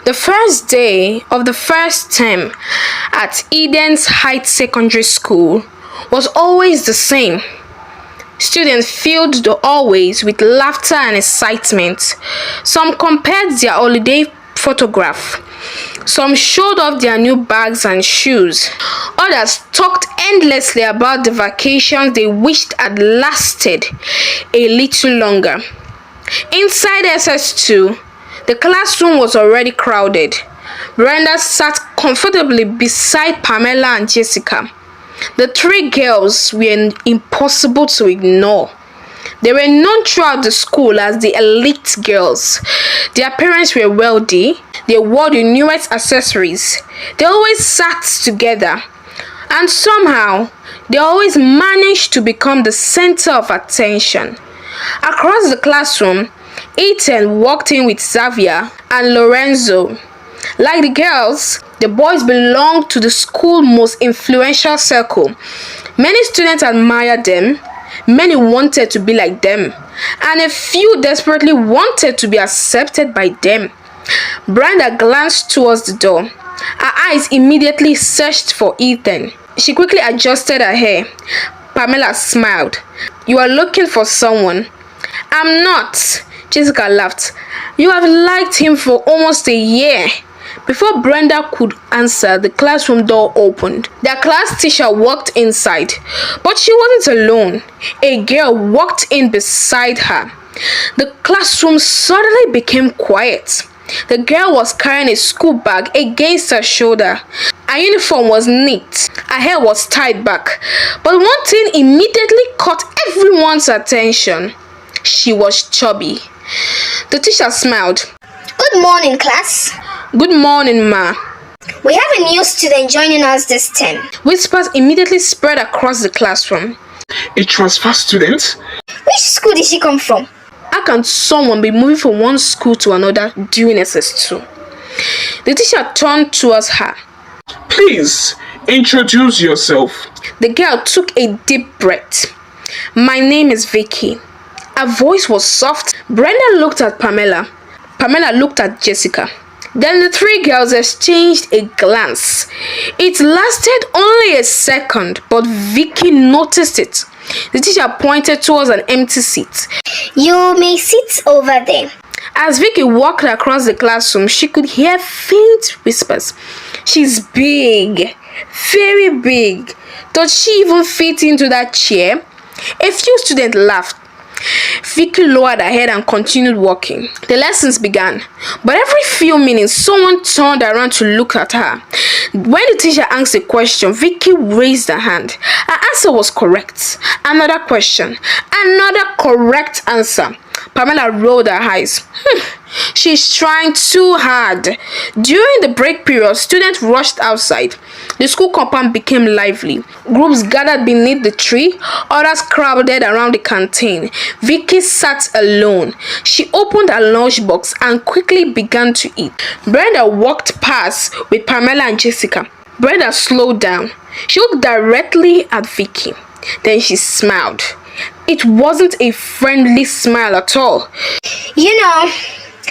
The first day of the first term at Eden's Heights Secondary School was always the same. Students filled the hallways with laughter and excitement. Some compared their holiday photograph. Some showed off their new bags and shoes. Others talked endlessly about the vacations they wished had lasted a little longer. Inside SS2, the classroom was already crowded. Brenda sat comfortably beside Pamela and Jessica. The three girls were impossible to ignore. They were known throughout the school as the elite girls. Their parents were wealthy. They wore the newest accessories. They always sat together. And somehow, they always managed to become the center of attention. Across the classroom, Ethan walked in with Xavier and Lorenzo. Like the girls, the boys belonged to the school's most influential circle. Many students admired them, many wanted to be like them, and a few desperately wanted to be accepted by them. Brenda glanced towards the door. Her eyes immediately searched for Ethan. She quickly adjusted her hair. Pamela smiled. "You are looking for someone." "I'm not," Jessica laughed. "You have liked him for almost a year." Before Brenda could answer, the classroom door opened. Their class teacher walked inside, but she wasn't alone. A girl walked in beside her. The classroom suddenly became quiet. The girl was carrying a school bag against her shoulder. Her uniform was neat. Her hair was tied back. But one thing immediately caught everyone's attention. She was chubby. The teacher smiled. "Good morning, class." "Good morning, ma." "We have a new student joining us this term." Whispers immediately spread across the classroom. "A transfer student?" "Which school did she come from?" How can someone be moving from one school to another during SS2? The teacher turned towards her. "Please, introduce yourself." The girl took a deep breath. "My name is Vicky." Her voice was soft. Brenda looked at Pamela. Pamela looked at Jessica. Then the three girls exchanged a glance. It lasted only a second, but Vicky noticed it. The teacher pointed towards an empty seat. "You may sit over there." As Vicky walked across the classroom, she could hear faint whispers. "She's big, very big. Does she even fit into that chair?" A few students laughed. Vicky lowered her head and continued walking. The lessons began, but every few minutes someone turned around to look at her. When the teacher asked a question, Vicky raised her hand. Her answer was correct. Another question, another correct answer. Pamela rolled her eyes. She's trying too hard. During the break period, students rushed outside. The school compound became lively. Groups gathered beneath the tree. Others crowded around the canteen. Vicky sat alone. She opened her lunchbox and quickly began to eat. Brenda walked past with Pamela and Jessica. Brenda slowed down. She looked directly at Vicky. Then she smiled. It wasn't a friendly smile at all. "You know,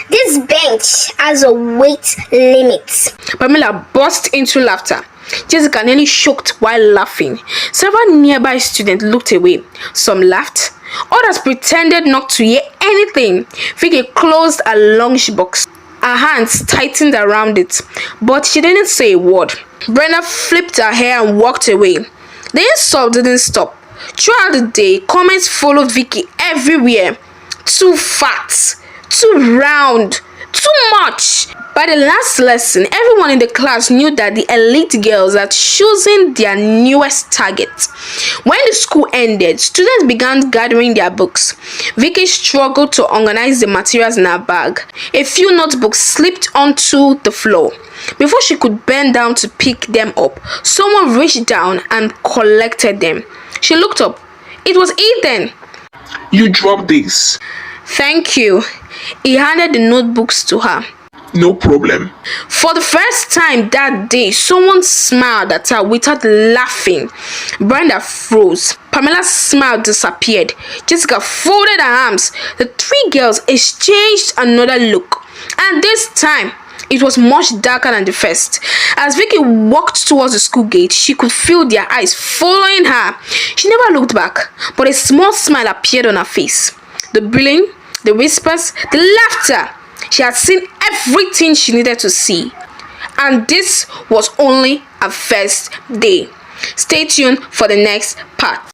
this bench has a weight limit." Pamela burst into laughter. Jessica nearly choked while laughing. Several nearby students looked away. Some laughed. Others pretended not to hear anything. Vicky closed her lunchbox. Her hands tightened around it, but she didn't say a word. Brenda flipped her hair and walked away. The insult didn't stop. Throughout the day, comments followed Vicky everywhere. Too fat, too round, too much. By the last lesson, everyone in the class knew that the elite girls had chosen their newest target. When the school ended, students began gathering their books. Vicky struggled to organize the materials in her bag. A few notebooks slipped onto the floor. Before she could bend down to pick them up, someone reached down and collected them. She looked up. It was Ethan. "You dropped this." "Thank you." He handed the notebooks to her. "No problem." For the first time that day, someone smiled at her without laughing. Brenda froze. Pamela's smile disappeared. Jessica folded her arms. The three girls exchanged another look. And this time, It was much darker than the first. As Vicky walked towards the school gate, she could feel their eyes following her. She never looked back, but a small smile appeared on her face. The bullying, the whispers, the laughter. She had seen everything she needed to see. And this was only her first day. Stay tuned for the next part.